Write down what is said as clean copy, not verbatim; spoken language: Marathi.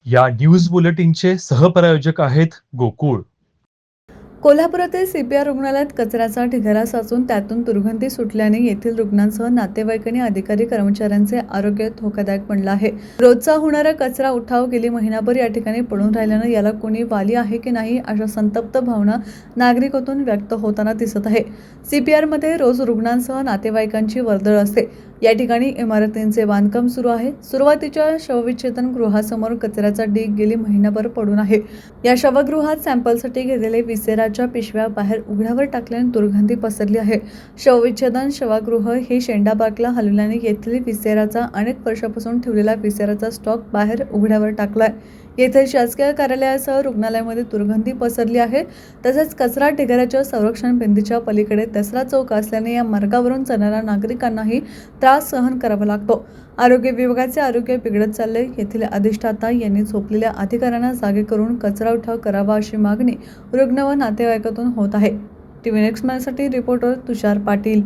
या न्यूज बुलेटिनचे सहप्रायोजक आहेत गोकुळ. कोल्हापुरातील सीपीआर रुग्णालयात कचऱ्याचा ढिगारा साचून त्यातून दुर्गंधी सुटल्याने येथील रुग्णांसह नातेवाईकांनी अधिकारी कर्मचाऱ्यांचे आरोग्य धोकादायक बनलं आहे. रोजचा होणारा कचरा उठाव गेली महिनाभर या ठिकाणी पडून राहिल्यानं याला कोणी वाली आहे की नाही अशा संतप्त भावना नागरिकातून व्यक्त होताना दिसत आहे. सीपीआरमध्ये रोज रुग्णांसह नातेवाईकांची वर्दळ असते. या ठिकाणी इमारतींचे बांधकाम सुरू आहे. सुरुवातीच्या शवविच्छेदन गृहासमोर कचऱ्याचा ढीग गेली महिनाभर पडून आहे. या शवगृहात सॅम्पलसाठी घेतलेले विसेराच्या पिशव्या बाहेर उघड्यावर टाकल्याने दुर्गंधी पसरली आहे. शवविच्छेदन शवगृह हे शेंडा पार्कला हलवल्याने येथील विसेराचा अनेक वर्षापासून ठेवलेला विसेराचा स्टॉक बाहेर उघड्यावर टाकलाय. येथे शासकीय कार्यालयासह रुग्णालयामध्ये दुर्गंधी पसरली आहे. तसेच कचरा ढिगाऱ्याच्या संरक्षण भिंतीच्या पलीकडे दसरा चौक असल्याने या मार्गावरून जाणाऱ्या नागरिकांनाही त्रास सहन करावा लागतो. आरोग्य विभागाचे आरोग्य बिघडत चालले. येथील अधिष्ठाता यांनी झोपलेल्या अधिकाऱ्यांना जागे करून कचरा उठाव करावा अशी मागणी रुग्ण व नातेवाईकातून होत आहे. टीव्ही नेक्स्ट साठी रिपोर्टर तुषार पाटील.